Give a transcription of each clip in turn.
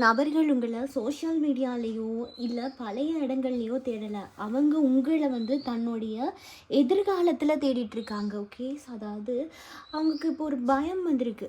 நபர்கள் உங்களை சோஷியல் மீடியாலேயோ இல்லை பழைய இடங்கள்லையோ தேடலை. அவங்க உங்களை தன்னுடைய எதிர்காலத்தில் தேடிட்டுருக்காங்க. ஓகே, ஸோ அதாவது அவங்களுக்கு இப்போ ஒரு பயம் வந்திருக்கு.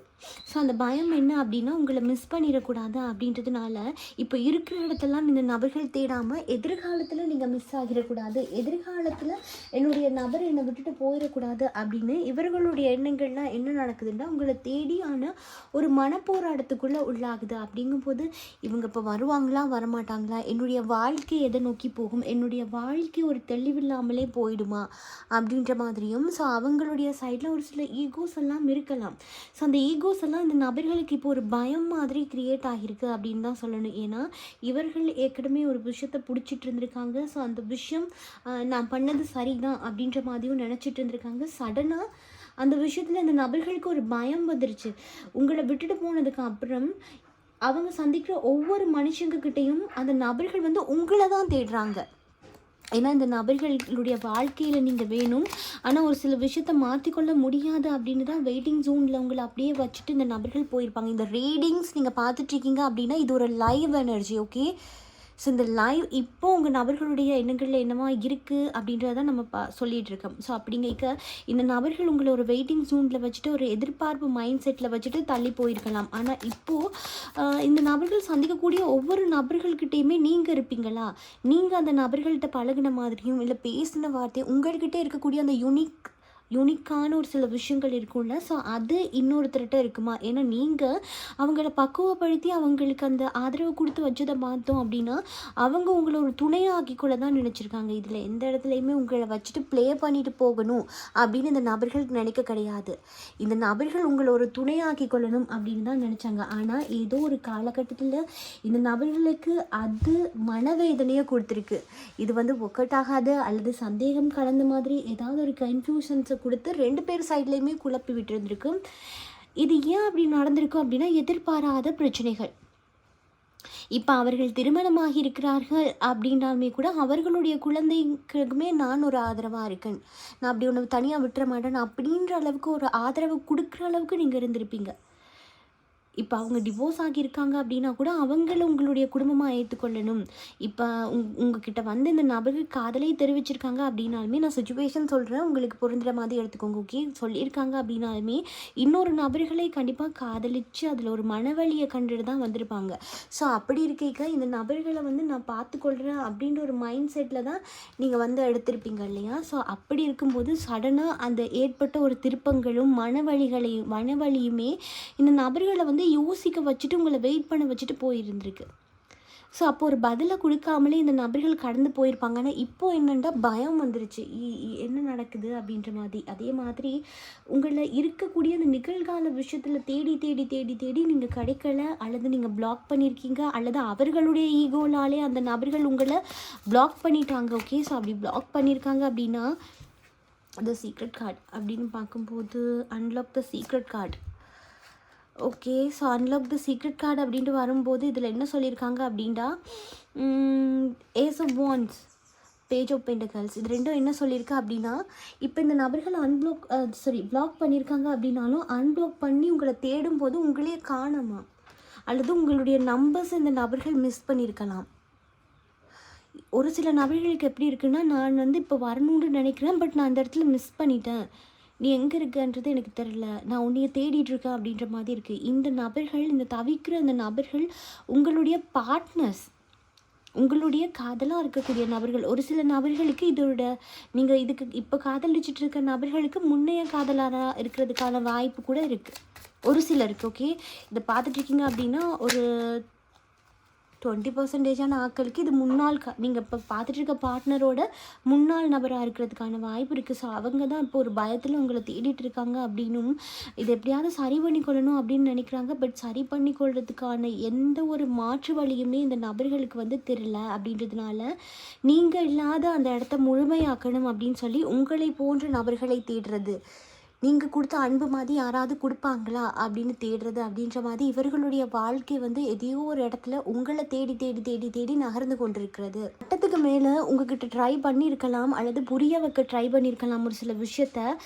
ஸோ அந்த பயம் என்ன அப்படின்னா, உங்களை மிஸ் பண்ணிடக்கூடாது அப்படின்றதுனால இப்போ இருக்கிற இடத்தெல்லாம் இந்த நபர்கள் தேடாமல் எதிர்காலத்தில் நீங்கள் மிஸ் ஆகிடக்கூடாது, எதிர்காலத்தில் என்னுடைய நபர் என்னை விட்டுட்டு போயிடக்கூடாது அப்படின்னு இவர்களுடைய எண்ணங்கள்லாம் என்ன நடக்குதுன்னா, உங்களை தேடியான ஒரு மனப்போராட்டத்துக்குள்ளே உள்ளாகுது. அப்படிங்கும்போது இவங்க இப்போ வருவாங்களா வரமாட்டாங்களா, என்னுடைய வாழ்க்கை எதை நோக்கி போகும், என்னுடைய வாழ்க்கை ஒரு தெளிவில்லாமலே போயிடுமா அப்படின்ற மாதிரியும். ஸோ அவங்களுடைய சைடில் ஒரு சில ஈகோஸ் எல்லாம் இருக்கலாம். ஸோ அந்த ஈகோஸ் எல்லாம் இந்த நபர்களுக்கு இப்போ ஒரு பயம் மாதிரி கிரியேட் ஆகிருக்கு அப்படின்னு தான் சொல்லணும். ஏன்னா இவர்கள் ஏற்கனவே ஒரு விஷயத்தை பிடிச்சிட்டு இருந்திருக்காங்க. ஸோ அந்த விஷயம் நான் பண்ணது சரிதான் அப்படின்ற மாதிரியும் நினச்சிட்டு இருந்திருக்காங்க. சடனாக அந்த விஷயத்தில் அந்த நபர்களுக்கு ஒரு பயம் வந்துருச்சு. உங்களை விட்டுட்டு போனதுக்கு அப்புறம் அவங்க சந்திக்கிற ஒவ்வொரு மனுஷங்கக்கிட்டையும் அந்த நபர்கள் உங்களை தான் தேடுறாங்க. ஏன்னா இந்த நபர்களுடைய வாழ்க்கையில் நீங்கள் வேணும், ஆனால் ஒரு சில விஷயத்த மாற்றிக்கொள்ள முடியாது அப்படின்னு தான் வெயிட்டிங் ஜோனில் உங்களை அப்படியே வச்சுட்டு இந்த நபர்கள் போயிருப்பாங்க. இந்த ரீடிங்ஸ் நீங்கள் பார்த்துட்ருக்கீங்க அப்படின்னா இது ஒரு லைவ் எனர்ஜி. ஓகே, ஸோ இந்த லைவ் இப்போ உங்கள் நபர்களுடைய எண்ணங்களில் என்னவா இருக்குது அப்படின்றத நம்ம சொல்லிகிட்டு இருக்கோம். ஸோ அப்படிங்க இந்த நபர்கள் உங்களை ஒரு வெயிட்டிங் ஜோனில் வச்சுட்டு ஒரு எதிர்பார்ப்பு மைண்ட் செட்டில் வச்சுட்டு தள்ளி போயிருக்கலாம். ஆனால் இப்போது இந்த நபர்கள் சந்திக்கக்கூடிய ஒவ்வொரு நபர்கள்கிட்டையுமே நீங்கள் இருப்பீங்களா, நீங்கள் அந்த நபர்கள்கிட்ட பழகின மாதிரியும் இல்லை பேசின வார்த்தையும் உங்கள்கிட்ட இருக்கக்கூடிய அந்த யூனிக்கான ஒரு சில விஷயங்கள் இருக்கும்ல, ஸோ அது இன்னொருத்தர்கிட்ட இருக்குமா? ஏன்னா நீங்கள் அவங்கள பக்குவப்படுத்தி அவங்களுக்கு அந்த ஆதரவு கொடுத்து வச்சதை பார்த்தோம் அப்படின்னா அவங்க உங்களை ஒரு துணையாக்கிக்கொள்ள தான் நினச்சிருக்காங்க. இதில் எந்த இடத்துலையுமே உங்களை வச்சுட்டு ப்ளே பண்ணிட்டு போகணும் அப்படின்னு இந்த நபர்களுக்கு நினைக்க கிடையாது. இந்த நபர்கள் உங்களை ஒரு துணையாக்கி கொள்ளணும் அப்படின்னு தான் நினச்சாங்க. ஆனால் ஏதோ ஒரு காலகட்டத்தில் இந்த நபர்களுக்கு அது மனவேதனையை கொடுத்துருக்கு. இது ஒக்கட்டாகாது அல்லது சந்தேகம் கலந்த மாதிரி ஏதாவது ஒரு கன்ஃபியூஷன்ஸை கொடுத்து ரெண்டு பேர் சைட்லேயுமே குழப்பி விட்டுருந்துருக்கு. இது ஏன் அப்படி நடந்திருக்கு அப்படின்னா எதிர்பாராத பிரச்சனைகள். இப்போ அவர்கள் திருமணமாகி இருக்கிறார்கள் அப்படின்னாலுமே கூட அவர்களுடைய குழந்தைக்குமே நான் ஒரு ஆதரவாக இருக்கேன், நான் அப்படி ஒன்று தனியாக விட்டுற மாட்டேன் அப்படின்ற அளவுக்கு ஒரு ஆதரவு கொடுக்குற அளவுக்கு நீங்கள் இருந்திருப்பீங்க. இப்போ அவங்க டிவோர்ஸ் ஆகியிருக்காங்க அப்படின்னா கூட அவங்கள உங்களுடைய குடும்பமாக ஏற்றுக்கொள்ளணும். இப்போ உங்ககிட்ட இந்த நபர்கள் காதலை தெரிவிச்சிருக்காங்க அப்படின்னாலுமே, நான் சுச்சுவேஷன் சொல்கிறேன், உங்களுக்கு பொருந்துகிற மாதிரி எடுத்துக்கோங்க. ஓகே, சொல்லியிருக்காங்க அப்படின்னாலுமே இன்னொரு நபர்களை கண்டிப்பாக காதலித்து அதில் ஒரு மனவழியை கண்டுட்டு தான் வந்திருப்பாங்க. ஸோ அப்படி இருக்க இந்த நபர்களை நான் பார்த்துக்கொள்கிறேன் அப்படின்ற ஒரு மைண்ட் செட்டில் தான் நீங்கள் எடுத்திருப்பீங்க இல்லையா? ஸோ அப்படி இருக்கும்போது சடனாக அந்த ஏற்பட்ட ஒரு திருப்பங்களும் மனவழியுமே இந்த நபர்களை யோசிக்க வச்சுட்டு உங்களை வெயிட் பண்ண வச்சுட்டு போயிருந்திருக்கு. ஸோ அப்போ ஒரு பதிலை கொடுக்காமலே இந்த நபர்கள் கடந்து போயிருப்பாங்க. ஆனால் இப்போது என்னென்னா பயம் வந்துருச்சு, என்ன நடக்குது அப்படின்ற மாதிரி. அதே மாதிரி உங்களை இருக்கக்கூடிய அந்த நிகழ்கால விஷயத்தில் தேடி தேடி தேடி தேடி நீங்கள் கிடைக்கல, அல்லது நீங்கள் பிளாக் பண்ணியிருக்கீங்க, அல்லது அவர்களுடைய ஈகோனாலே அந்த நபர்கள் உங்களை பிளாக் பண்ணிட்டாங்க. ஓகே, ஸோ அப்படி பிளாக் பண்ணியிருக்காங்க அப்படின்னா த சீக்ரெட் கார்டு அப்படின்னு பார்க்கும்போது unlock the secret card. Okay, so unlock the secret card அப்படின்ட்டு வரும்போது இதில் என்ன சொல்லியிருக்காங்க அப்படின்னா ace of wands, page of pentacles, இது ரெண்டும் என்ன சொல்லியிருக்கு அப்படின்னா, இப்போ இந்த நபர்கள் பிளாக் பண்ணியிருக்காங்க அப்படின்னாலும் அன்பிளாக் பண்ணி உங்களை தேடும்போது உங்களே காணாமா, அல்லது உங்களுடைய நம்பர்ஸ் இந்த நபர்கள் மிஸ் பண்ணியிருக்கலாம். ஒரு சில நபர்களுக்கு எப்படி இருக்குன்னா, நான் இப்போ வரணும்னு நினைக்கிறேன், பட் நான் அந்த இடத்துல மிஸ் பண்ணிட்டேன், நீ எங்கே இருக்கன்றது எனக்கு தெரில, நான் உன்னைய தேடிட்டுருக்கேன் அப்படின்ற மாதிரி இருக்குது. இந்த நபர்கள், இந்த தவிக்கிற இந்த நபர்கள் உங்களுடைய பார்ட்னர்ஸ், உங்களுடைய காதலாக இருக்கக்கூடிய நபர்கள். ஒரு சில நபர்களுக்கு இதோட நீங்கள் இதுக்கு இப்போ காதலிச்சுட்டு இருக்க நபர்களுக்கு முன்னைய காதலாக இருக்கிறதுக்கான வாய்ப்பு கூட இருக்குது ஒரு சிலருக்கு. ஓகே, இதை பார்த்துட்ருக்கீங்க அப்படின்னா ஒரு 20% ஆட்களுக்கு இது முன்னாள் நீங்கள் இப்போ பார்த்துட்டு இருக்க பார்ட்னரோட முன்னாள் நபராக இருக்கிறதுக்கான வாய்ப்பு இருக்குது. ஸோ அவங்க தான் இப்போ ஒரு பயத்தில் உங்களை தேடிட்டு இருக்காங்க அப்படின்னும், இது எப்படியாவது சரி பண்ணி கொள்ளணும் அப்படின்னு நினைக்கிறாங்க. பட் சரி பண்ணி கொள்றதுக்கான எந்த ஒரு மாற்று வழியுமே இந்த நபர்களுக்கு தெரியல. அப்படின்றதுனால நீங்கள் இல்லாத அந்த இடத்த முழுமையாக்கணும் அப்படின்னு சொல்லி உங்களை போன்ற நபர்களை தேடுறது. நீங்கள் கொடுத்த அன்பு மாதிரி யாராவது கொடுப்பாங்களா அப்படின்னு தேடுறது அப்படின்ற மாதிரி இவர்களுடைய வாழ்க்கை வந்து எதையோ ஒரு இடத்துல உங்களை தேடி தேடி தேடி தேடி நகர்ந்து கொண்டிருக்கிறது. கட்டத்துக்கு மேலே உங்ககிட்ட ட்ரை பண்ணியிருக்கலாம் அல்லது புரிய வைக்க ட்ரை பண்ணியிருக்கலாம் ஒரு சில விஷயத்த.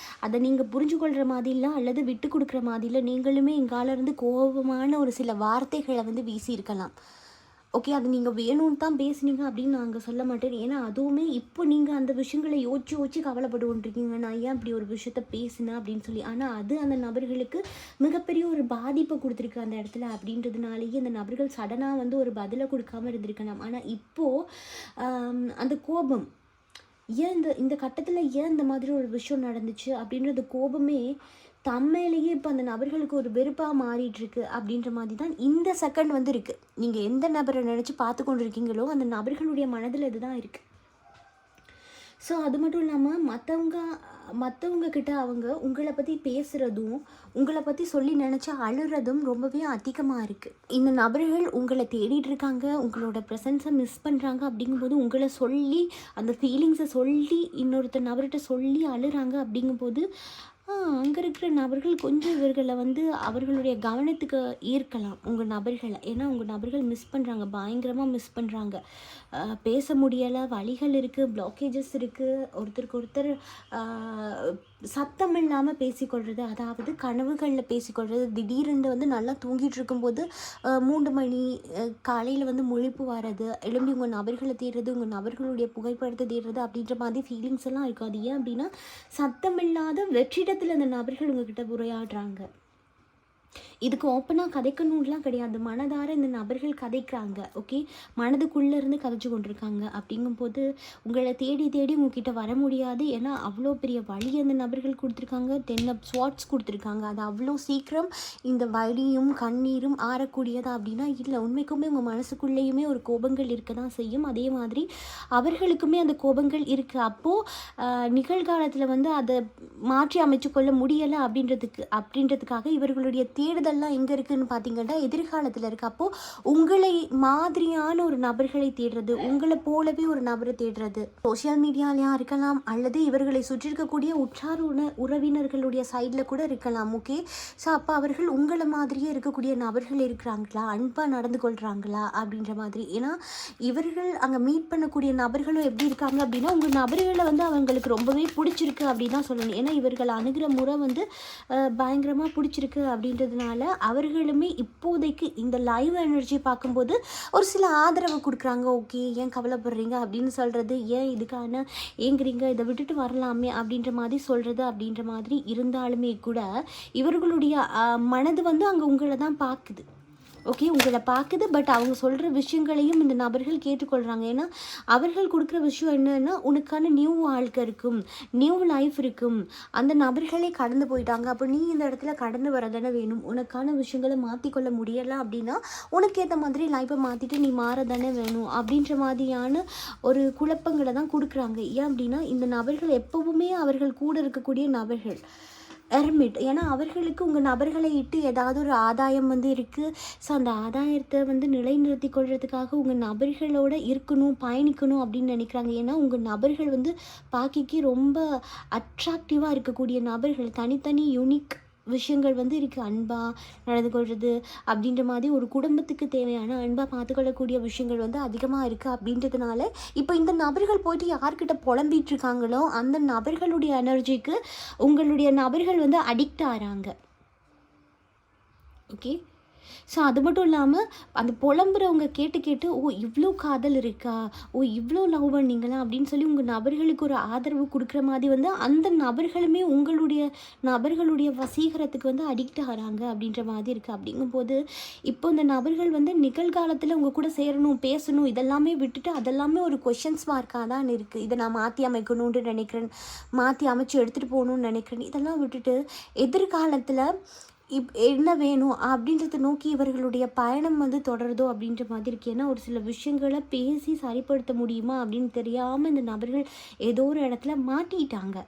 அதை நீங்கள் புரிஞ்சு கொள்கிற மாதிரில அல்லது விட்டு கொடுக்குற மாதிரில நீங்களுமே எங்காலேருந்து கோபமான ஒரு சில வார்த்தைகளை வந்து வீசியிருக்கலாம். ஓகே, அது நீங்கள் வேணும்னு தான் பேசுனீங்க அப்படின்னு நாங்கள் சொல்ல மாட்டேன். ஏன்னா அதுவுமே இப்போ நீங்கள் அந்த விஷயங்களை யோசிச்சு கவலைப்பட்டு கொண்டிருக்கீங்க, நான் ஏன் இப்படி ஒரு விஷயத்த பேசினேன் அப்படின்னு சொல்லி. ஆனால் அது அந்த நபர்களுக்கு மிகப்பெரிய ஒரு பாதிப்பை கொடுத்துருக்கு அந்த இடத்துல. அப்படின்றதுனாலேயே அந்த நபர்கள் சடனாக வந்து ஒரு பதிலை கொடுக்காமல் இருந்திருக்கலாம். ஆனால் இப்போது அந்த கோபம் ஏன் இந்த கட்டத்தில் ஏன் இந்த மாதிரி ஒரு விஷயம் நடந்துச்சு அப்படின்றது கோபமே தம்மையிலேயே இப்போ அந்த நபர்களுக்கு ஒரு வெறுப்பாக மாறிட்டுருக்கு அப்படின்ற மாதிரி தான் இந்த செகண்ட் வந்து இருக்குது. நீங்கள் எந்த நபரை நினச்சி பார்த்து கொண்டு இருக்கீங்களோ அந்த நபர்களுடைய மனதில் இதுதான் இருக்குது. ஸோ அது மட்டும் இல்லாமல் மற்றவங்க கிட்ட அவங்க உங்களை பற்றி பேசுகிறதும் உங்களை பற்றி சொல்லி நினச்சா அழுறதும் ரொம்பவே அதிகமாக இருக்குது. இந்த நபர்கள் உங்களை தேடிட்டு இருக்காங்க, உங்களோட ப்ரெசன்ஸை மிஸ் பண்ணுறாங்க. அப்படிங்கும்போது உங்களை சொல்லி அந்த ஃபீலிங்ஸை சொல்லி இன்னொருத்தர் நபர்கிட்ட சொல்லி அழுறாங்க. அப்படிங்கும்போது அங்கே இருக்கிற நபர்கள் கொஞ்சம் இவர்களை வந்து அவர்களுடைய கவனத்துக்கு ஈர்க்கலாம் உங்கள் நபர்களை. ஏன்னா உங்கள் நபர்கள் மிஸ் பண்ணுறாங்க, பயங்கரமாக மிஸ் பண்ணுறாங்க. பேச முடியலை, வழிகள் இருக்குது, பிளாக்கேஜஸ் இருக்குது, ஒருத்தருக்கு ஒருத்தர் சத்தம் இல்லாமல் பேசிக்கொள்வது, அதாவது கனவுகளில் பேசிக்கொள்வது. திடீரென்று வந்து நல்லா தூங்கிட்டு இருக்கும்போது 3 மணி காலையில் வந்து முழிப்பு வர்றது, எழும்பி உங்கள் நபர்களை தேடுறது, உங்கள் நபர்களுடைய புகைப்படத்தை தேடுறது அப்படின்ற மாதிரி ஃபீலிங்ஸ் எல்லாம் இருக்கும். அது ஏன் அப்படின்னா சத்தமில்லாத வெற்றிடத்தில் அந்த நபர்கள் உங்ககிட்ட உரையாடுறாங்க. இதுக்கு ஓப்பனாக கதைக்கணும்லாம் கிடையாது, மனதார இந்த நபர்கள் கதைக்கிறாங்க. ஓகே, மனதுக்குள்ளேருந்து கதைச்சு கொண்டிருக்காங்க. அப்படிங்கும்போது உங்களை தேடி தேடி உங்ககிட்ட வர முடியாது. ஏன்னா அவ்வளோ பெரிய வழி அந்த நபர்கள் கொடுத்துருக்காங்க, 10 ஸ்வாட்ஸ் கொடுத்துருக்காங்க. அது அவ்வளோ சீக்கிரம் இந்த வலியும் கண்ணீரும் ஆறக்கூடியதா அப்படின்னா இல்லை. உண்மைக்குமே உங்கள் மனசுக்குள்ளேயுமே ஒரு கோபங்கள் இருக்க தான் செய்யும். அதே மாதிரி அவர்களுக்குமே அந்த கோபங்கள் இருக்குது. அப்போது நிகழ்காலத்தில் வந்து அதை மாற்றி அமைச்சு கொள்ள முடியலை அப்படின்றதுக்காக இவர்களுடைய தேடுதல்லாம் எங்கே இருக்குதுன்னு பார்த்தீங்கன்னா எதிர்காலத்தில் இருக்குது. அப்போது உங்களை மாதிரியான ஒரு நபர்களை தேடுறது, உங்களை போலவே ஒரு நபரை தேடுறது சோஷியல் மீடியாலையா இருக்கலாம் அல்லது இவர்களை சுற்றி இருக்கக்கூடிய உற்றார் உறவினர்களுடைய சைடில் கூட இருக்கலாம். ஓகே, ஸோ அப்போ அவர்கள் உங்களை மாதிரியே இருக்கக்கூடிய நபர்கள் இருக்கிறாங்களா, அன்பாக நடந்து கொள்கிறாங்களா அப்படின்ற மாதிரி. ஏன்னா இவர்கள் அங்கே மீட் பண்ணக்கூடிய நபர்களும் எப்படி இருக்காங்க அப்படின்னா உங்கள் நபர்களை வந்து அவங்களுக்கு ரொம்பவே பிடிச்சிருக்கு அப்படின்னு தான் சொல்லணும். ஏன்னா இவர்கள் அணுகிற முறை வந்து பயங்கரமாக பிடிச்சிருக்கு அப்படின்றதுனால அவர்களுமே இப்போதைக்கு இந்த லைவ் எனர்ஜி பார்க்கும்போது ஒரு சில ஆதரவு கொடுக்குறாங்க. ஓகே, ஏன் கவலைப்படுறீங்க அப்படின்னு சொல்கிறது, ஏன் இதுக்கான ஏங்குறீங்க, இதை விட்டுட்டு வரலாமே அப்படின்ற மாதிரி சொல்கிறது அப்படின்ற மாதிரி இருந்தாலுமே கூட இவர்களுடைய மனது வந்து அங்கே உங்களை தான் பார்க்குது. ஓகே, உங்களை பார்க்குது. பட் அவங்க சொல்கிற விஷயங்களையும் இந்த நபர்கள் கேட்டுக்கொள்கிறாங்க. ஏன்னா அவர்கள் கொடுக்குற விஷயம் என்னன்னா உனக்கான நியூ வாழ்க்கை இருக்கும், நியூ லைஃப் இருக்கும். அந்த நபர்களே கடந்து போயிட்டாங்க, அப்போ நீ இந்த இடத்துல கடந்து வர தானே வேணும். உனக்கான விஷயங்களை மாற்றிக்கொள்ள முடியலை அப்படின்னா உனக்கு ஏற்ற மாதிரி லைஃப்பை மாற்றிட்டு நீ மாற தானே வேணும் அப்படின்ற மாதிரியான ஒரு குழப்பங்களை தான் கொடுக்குறாங்க. ஏன் அப்படின்னா இந்த நபர்கள் எப்போவுமே அவர்கள் கூட இருக்கக்கூடிய நபர்கள் எர்மிட். ஏன்னா அவர்களுக்கு உங்கள் நபர்களை இட்டு ஏதாவது ஒரு ஆதாயம் வந்து இருக்குது. ஸோ அந்த ஆதாயத்தை வந்து நிலைநிறுத்தி கொள்றதுக்காக உங்கள் நபர்களோட இருக்கணும், பயணிக்கணும் அப்படின்னு நினைக்கிறாங்க. ஏன்னா உங்கள் நபர்கள் வந்து பாக்கிக்கு ரொம்ப அட்ராக்டிவாக இருக்கக்கூடிய நபர்கள், தனித்தனி யூனிக் விஷயங்கள் வந்து இருக்குது. அன்பாக நடந்து கொள்வது அப்படின்ற மாதிரி ஒரு குடும்பத்துக்கு தேவையான அன்பாக பார்த்துக்கொள்ளக்கூடிய விஷயங்கள் வந்து அதிகமாக இருக்குது. அப்படின்றதுனால இப்போ இந்த நபர்கள் போயிட்டு யார்கிட்ட புலம்பிகிட்டு இருக்காங்களோ அந்த நபர்களுடைய எனர்ஜிக்கு உங்களுடைய நபர்கள் வந்து அடிக்ட் ஆகிறாங்க. ஓகே, ஸோ அது மட்டும் இல்லாமல் அந்த புலம்புறவங்க கேட்டு ஓ இவ்வளோ காதல் இருக்கா, ஓ இவ்வளோ லவ் பண்ணீங்களா அப்படின்னு சொல்லி உங்கள் நபர்களுக்கு ஒரு ஆதரவு கொடுக்குற மாதிரி வந்து அந்த நபர்களுமே உங்களுடைய நபர்களுடைய வசீகரத்துக்கு வந்து அடிக்ட் ஆகிறாங்க அப்படின்ற மாதிரி இருக்குது. அப்படிங்கும்போது இப்போ இந்த நபர்கள் வந்து நிகழ்காலத்தில் உங்கள் கூட சேரணும், பேசணும், இதெல்லாமே விட்டுட்டு அதெல்லாமே ஒரு கொஷின்ஸ் மார்க்காக தான் இருக்குது. இதை நான் மாற்றி அமைக்கணும்னு நினைக்கிறேன், மாற்றி அமைச்சு எடுத்துகிட்டு போகணுன்னு நினைக்கிறேன். இதெல்லாம் விட்டுட்டு எதிர்காலத்தில் என்ன வேணும் அப்படின்றத நோக்கி இவர்களுடைய பயணம் வந்து தொடருதோ அப்படின்ற மாதிரி இருக்குது. ஏன்னா ஒரு சில விஷயங்களை பேசி சரிப்படுத்த முடியுமா அப்படின்னு தெரியாமல் இந்த நபர்கள் ஏதோ ஒரு இடத்துல மாட்டிக்கிட்டாங்க.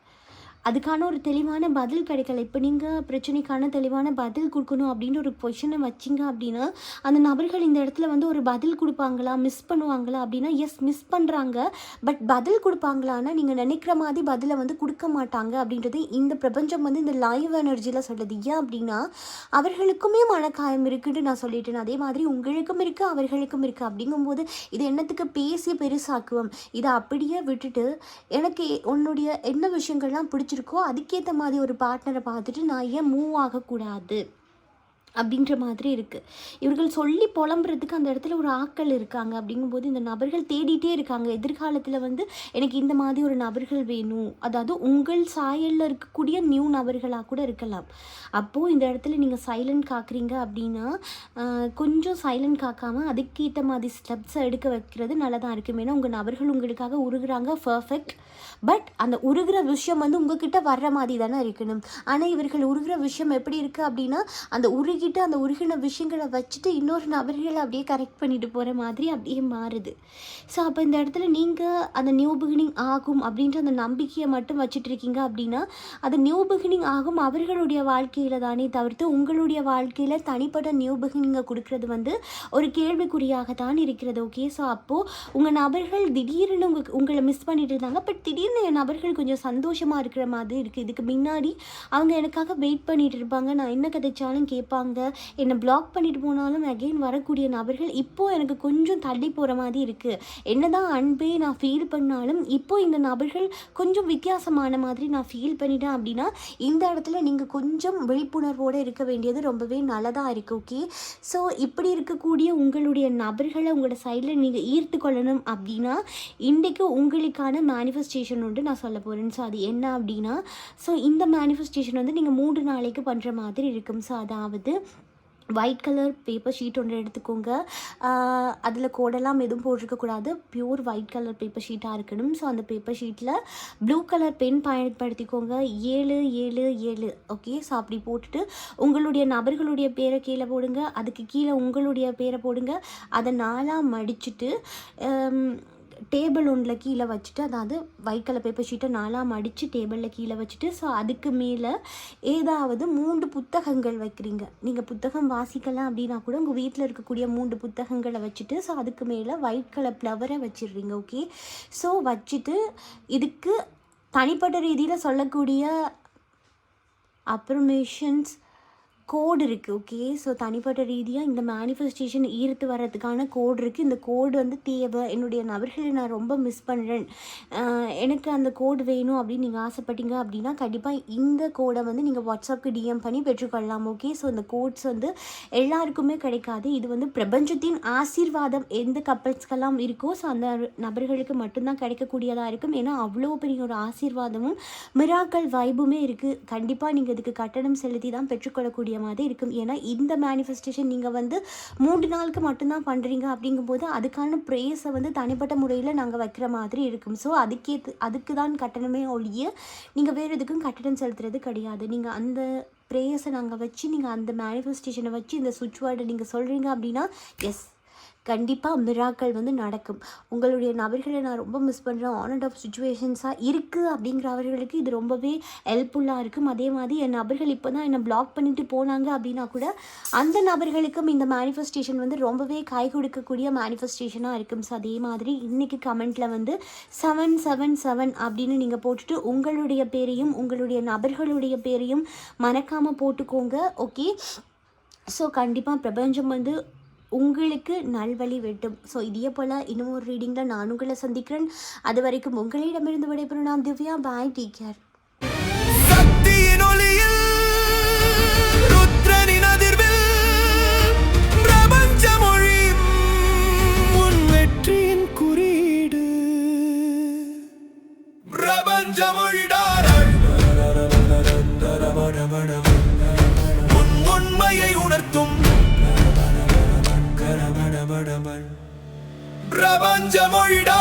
அதுக்கான ஒரு தெளிவான பதில் கிடைக்கல. இப்போ நீங்கள் பிரச்சனைக்கான தெளிவான பதில் கொடுக்கணும் அப்படின்னு ஒரு பொசிஷனை வச்சிங்க அப்படின்னா, அந்த நபர்கள் இந்த இடத்துல வந்து ஒரு பதில் கொடுப்பாங்களா, மிஸ் பண்ணுவாங்களா அப்படின்னா, எஸ் மிஸ் பண்ணுறாங்க. பட் பதில் கொடுப்பாங்களான்னா, நீங்கள் நினைக்கிற மாதிரி பதிலை வந்து கொடுக்க மாட்டாங்க அப்படின்றது இந்த பிரபஞ்சம் வந்து இந்த லைவ் எனர்ஜியில் சொல்லுது. ஏன் அப்படின்னா, அவர்களுக்குமே மனக்காயம் இருக்குன்னு நான் சொல்லிட்டேன். அதே மாதிரி உங்களுக்கும் இருக்குது, அவர்களுக்கும் இருக்குது. அப்படிங்கும்போது இது என்னத்துக்கு பேசி பெருசாக்குவோம். இதை அப்படியே விட்டுட்டு, எனக்கு உன்னுடைய என்ன விஷயங்கள்லாம் பிடிச்சிருக்கோ அதுக்கேற்ற மாதிரி ஒரு பார்ட்னரை பார்த்துட்டு நான் ஏன் மூவ் ஆகக்கூடாது அப்படின்ற மாதிரி இருக்குது. இவர்கள் சொல்லி புலம்புறதுக்கு அந்த இடத்துல ஒரு ஆட்கள் இருக்காங்க. அப்படிங்கும்போது இந்த நபர்கள் தேடிட்டே இருக்காங்க. எதிர்காலத்தில் வந்து எனக்கு இந்த மாதிரி ஒரு நபர்கள் வேணும், அதாவது உங்கள் சாயலில் இருக்கக்கூடிய நியூ நபர்களாக கூட இருக்கலாம். அப்போது இந்த இடத்துல நீங்கள் சைலண்ட் காக்குறீங்க அப்படின்னா, கொஞ்சம் சைலண்ட் காக்காமல் அதுக்கேற்ற மாதிரி ஸ்டெப்ஸை எடுக்க வைக்கிறது நல்லதாக இருக்கும். ஏன்னா உங்கள் நபர்கள் உங்களுக்காக உருகுறாங்க, பர்ஃபெக்ட். பட் அந்த உருகிற விஷயம் வந்து உங்ககிட்ட வர்ற மாதிரி தானே இருக்கணும். ஆனால் இவர்கள் உருகிற விஷயம் எப்படி இருக்குது அப்படின்னா, அந்த அந்த உருகின விஷயங்களை வச்சுட்டு இன்னொரு நபர்களை அப்படியே கரெக்ட் பண்ணிட்டு போகிற மாதிரி அப்படியே மாறுது. ஸோ அப்போ இந்த இடத்துல நீங்கள் அந்த நியூ பிகினிங் ஆகும் அப்படின்ற அந்த நம்பிக்கையை மட்டும் வச்சுட்டு இருக்கீங்க அப்படின்னா, அது நியூ பிகினிங் ஆகும் அவர்களுடைய வாழ்க்கையில் தானே தவிர்த்து உங்களுடைய வாழ்க்கையில் தனிப்பட்ட நியூ பிகினிங்கை கொடுக்கறது வந்து ஒரு கேள்விக்குறியாக தான் இருக்கிறது. ஓகே, ஸோ அப்போது உங்கள் நபர்கள் திடீர்னு உங்களை மிஸ் பண்ணிட்டு இருந்தாங்க. பட் திடீர்னு என் நபர்கள் கொஞ்சம் சந்தோஷமாக இருக்கிற மாதிரி இருக்குது. இதுக்கு முன்னாடி அவங்க எனக்காக வெயிட் பண்ணிட்டு இருப்பாங்க. நான் என்ன கதைச்சாலும் கேட்பாங்க. என்னை பிளாக் பண்ணிட்டு போனாலும் அகெயின் வரக்கூடிய நபர்கள் இப்போது எனக்கு கொஞ்சம் தள்ளி போகிற மாதிரி இருக்குது. என்னதான் அன்பே நான் ஃபீல் பண்ணாலும் இப்போது இந்த நபர்கள் கொஞ்சம் வித்தியாசமான மாதிரி நான் ஃபீல் பண்ணிட்டேன் அப்படின்னா, இந்த இடத்துல நீங்கள் கொஞ்சம் விழிப்புணர்வோடு இருக்க வேண்டியது ரொம்பவே நல்லதாக இருக்குது. ஓகே, ஸோ இப்படி இருக்கக்கூடிய உங்களுடைய நபர்களை உங்களோட சைடில் நீங்கள் ஈர்த்து கொள்ளணும் அப்படின்னா, இன்றைக்கு உங்களுக்கான மேனிஃபெஸ்டேஷன் ஒன்று நான் சொல்ல போகிறேன். ஸோ அது என்ன அப்படின்னா, ஸோ இந்த மேனிஃபெஸ்டேஷன் வந்து நீங்கள் 3 நாளைக்கு பண்ணுற மாதிரி இருக்கும். ஸோ அதாவது ஒயிட் கலர் பேப்பர் ஷீட் ஒன்று எடுத்துக்கோங்க. அதில் கோடெல்லாம் எதுவும் போட்டிருக்கக்கூடாது. பியூர் ஒயிட் கலர் பேப்பர் ஷீட்டாக இருக்கணும். ஸோ அந்த பேப்பர் ஷீட்டில் ப்ளூ கலர் பென் பயன்படுத்திக்கோங்க. 777. ஓகே, ஸோ அப்படி போட்டுட்டு உங்களுடைய நபர்களுடைய பேரை கீழே போடுங்க. அதுக்கு கீழே உங்களுடைய பேரை போடுங்க. அதை 4ஆக மடிச்சுட்டு டேபிள் ஒன்றில் கீழே வச்சுட்டு, அதாவது ஒயிட் கலர் பேப்பர் ஷீட்டை 4ஆக மடித்து டேபிளில் கீழே வச்சுட்டு, ஸோ அதுக்கு மேலே ஏதாவது 3 புத்தகங்கள் வைக்கிறீங்க. நீங்கள் புத்தகம் வாசிக்கலாம் அப்படின்னா கூட உங்கள் வீட்டில் இருக்கக்கூடிய 3 புத்தகங்களை வச்சுட்டு, ஸோ அதுக்கு மேலே ஒயிட் கலர் ஃப்ளவரை வச்சிடுறீங்க. ஓகே, ஸோ வச்சுட்டு இதுக்கு தனிப்பட்ட ரீதியில் சொல்லக்கூடிய அப்ரமேஷன்ஸ் கோடு இருக்குது. ஓகே, ஸோ தனிப்பட்ட ரீதியாக இந்த மேனிஃபெஸ்டேஷன் ஈர்த்து வர்றதுக்கான கோடு இருக்குது. இந்த கோடு வந்து தேவை. என்னுடைய நபர்களை நான் ரொம்ப மிஸ் பண்ணுறேன், எனக்கு அந்த கோடு வேணும் அப்படின்னு நீங்கள் ஆசைப்பட்டீங்க அப்படின்னா, கண்டிப்பாக இந்த கோடை வந்து நீங்கள் வாட்ஸ்அப்புக்கு டிஎம் பண்ணி பெற்றுக்கொள்ளலாம். ஓகே, ஸோ இந்த கோட்ஸ் வந்து எல்லாருக்குமே கிடைக்காது. இது வந்து பிரபஞ்சத்தின் ஆசீர்வாதம் எந்த கப்பல்ஸ்க்கெல்லாம் இருக்கோ, ஸோ அந்த நபர்களுக்கு மட்டும்தான் கிடைக்கக்கூடியதாக இருக்கும். ஏன்னா அவ்வளோ பெரிய ஒரு ஆசீர்வாதமும் மிராக்கல் வைபுமே இருக்குது. கண்டிப்பாக நீங்கள் இதுக்கு கட்டணம் செலுத்தி தான் பெற்றுக்கொள்ளக்கூடிய மாதிரி இருக்கும். ஏன்னா இந்த மேனிஃபெஸ்டேஷன் நீங்கள் வந்து 3 நாளுக்கு மட்டும்தான் பண்ணுறீங்க. அப்படிங்கும்போது அதுக்கான ப்ரேயர்ஸை வந்து தனிப்பட்ட முறையில் நாங்கள் வைக்கிற மாதிரி இருக்கும். ஸோ அதுக்கு தான் கட்டணமே ஒழிய நீங்கள் வேறு எதுக்கும் கட்டணம் செலுத்துறது கிடையாது. நீங்கள் அந்த ப்ரேயர்ஸை நாங்கள் வச்சு, நீங்கள் அந்த மேனிஃபெஸ்டேஷனை வச்சு இந்த சுவிட்ச் வேர்டை நீங்கள் சொல்கிறீங்க அப்படின்னா, எஸ் கண்டிப்பாக மிராக்கள் வந்து நடக்கும். உங்களுடைய நபர்களை நான் ரொம்ப மிஸ் பண்ணுறேன், ஆன் அண்ட் ஆஃப் சுச்சுவேஷன்ஸாக இருக்குது அப்படிங்கிறவர்களுக்கு இது ரொம்பவே ஹெல்ப்ஃபுல்லாக இருக்கும். அதே மாதிரி என் நபர்கள் இப்போ தான் என்னை பிளாக் பண்ணிட்டு போனாங்க அப்படின்னா கூட அந்த நபர்களுக்கும் இந்த மேனிஃபெஸ்டேஷன் வந்து ரொம்பவே கை கொடுக்கக்கூடிய மேனிஃபெஸ்டேஷனாக இருக்கும். ஸோ அதே மாதிரி இன்றைக்கி கமெண்ட்டில் வந்து 777 அப்படின்னு நீங்கள் போட்டுட்டு உங்களுடைய பேரையும் உங்களுடைய நபர்களுடைய பேரையும் மறக்காமல் போட்டுக்கோங்க. ஓகே, ஸோ கண்டிப்பாக பிரபஞ்சம் வந்து உங்களுக்கு நல்வழி வெட்டும். ஸோ இதே போல் இன்னும் ஒரு ரீடிங்கில் நான் உங்களை சந்திக்கிறேன். அது வரைக்கும் உங்களிடமிருந்து விடைபெறும் நான் திவ்யா. பாய், டேக் கேர். சக்தியின் ஒளியில் ருத்ரனின் அதிர்வில் பிரபஞ்ச மொழி உன் வெற்றியின் குறியீடு. பிரபஞ்ச மொழிடாரள் உண்மையை உணர்த்தும் பிரபஞ்ச மொழிடா.